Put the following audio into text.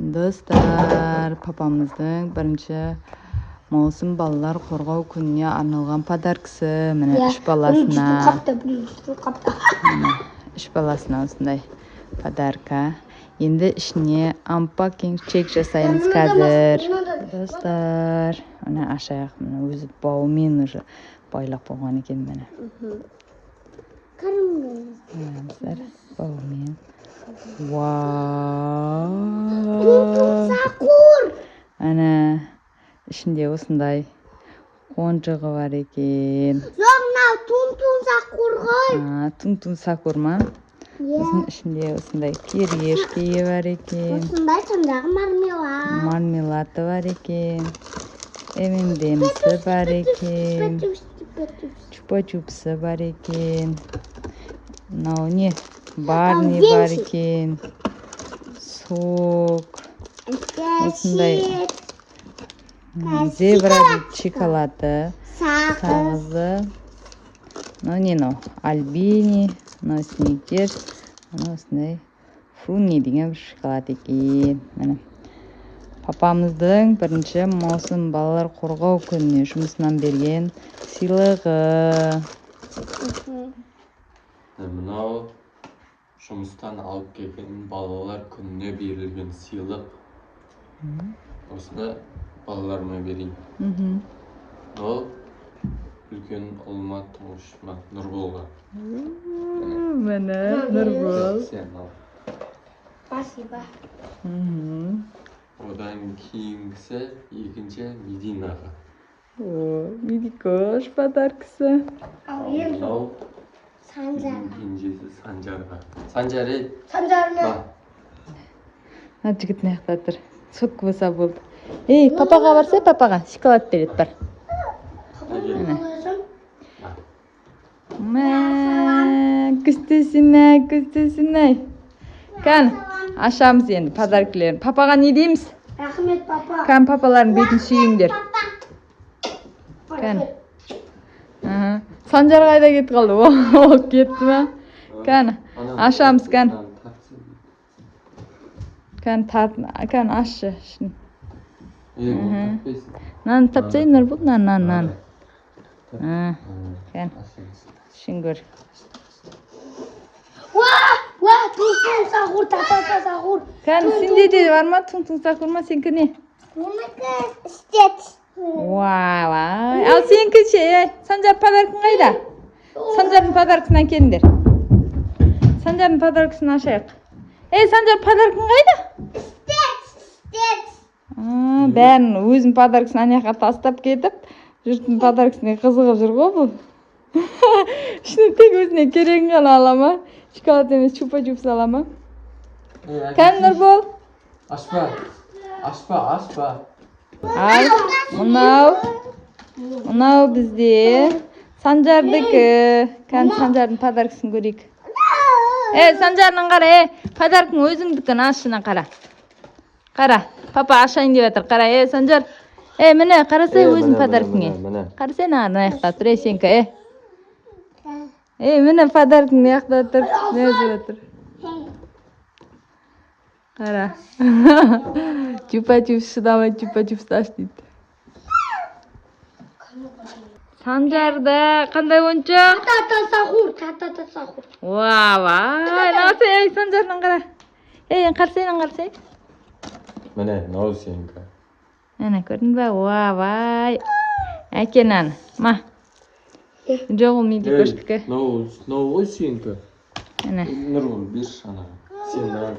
Dostlar, papamыздың бірінші маусым балалар қорғау күніне арналған подаркасы. Міне үш баласына. Үш баласына осындай подарка. Енді ішіне unpacking чек жасаймыз қазір. Достар, міне ашайық. Міне өзі бауымен уже байлап болған екен міне. Қараңыздар, бауымен. Вау! Ана ішінде осындай қонжығы бар екен. Жоқ, мынау тун сақур ғой. Тун сакур ма? Ішінде осындай пирожки бар екен. Осындай сондағы мармелад. Мармелады бар екен. M&M'сі бар екен. Чупа-чупсы бар екен. Мынау не? Барни бар екен. Сок. Осындай зебра шоколады. Сағызы. Мынау не мынау? Альбини. Мынау сникерс. Мынау осындай фруни деген бір шоколад екен. Міне. Папамыздың бірінші маусым балалар қорғау күніне жұмысынан берген сыйлығы. Мынау жұмыстан алып келген балалар күніне берілген сыйлық. Осыны балаларыма берейін. Ол үлкен ұлыма тұңғышыма Нұрболға. Міне Нұрбол. Сен ал. Спасибо. Одан кейінгісі екінші Мединаға. Медикош подаркасы. Мынау Санжар. кенжесі Санжарға. Санжар, Санжарны. Жігіт маяқта тұр. Сотқы болса болды. Ей, папаға барса, папаға шоколад береді бар. Күстесін-ай. Кән, ашамыз енді подаркілерін. Папаға не дейміз? Рахмет, папа. Кән, папалардың бетін сүйіңдер. Кән. Санжар қайда кетті қалды? О, кетті ма? Кән, ашамыз, кән. Кән, ашы. Нан тапсайын, Нұрбол, нан. Кән, шын көр. Тун сақур, та сақур. Кән, сенде де бар ма? Тун сақур ма? Сенкі не? Менікі істет. Вау, ал сенкі ше, Санжар подаркын қайда? Санжардың подаркысынан келіңдер. Санжардың подаркысын ашайық. Санжар подаркын қайда? Істет. Бәрін өзім подаркысын анаяққа тастап кетіп, жұрттың подаркысына қызығып жүр ғой бұл. Шыны тек өзіне керегін ғана ала ма? Шоколад емес, чупа-чупс ала ма? Кән, Нұрбол? Ашпа. Ал, мұнау бізде Санжардікі. Кән, Санжардың подаркысын көрейік. Санжарның қара, подаркың өзіңдікін ашына қара. Қара, папа ашайын деп жатыр. Қара, Санжар. Міне, қарасай өзің подаркыңе. Қарасай аяқта тұр, сенкі, міне подаркың аяқта тұр. Не өзі жатыр. Қара. Чупа-чупс шыдамай, чупа-чупс аш дейді. Санжарда қандай ойыншық? Та сақур. Вау, насай, Санжардың қара. Қарсайын. Міне, нау сенкі. Әне, көрдің ба? Вау. Әкенан, ма? Жоғы мейді көштікі. Нау ғой сенкі. Әне. Нұрбол, бір шана. Сен нағын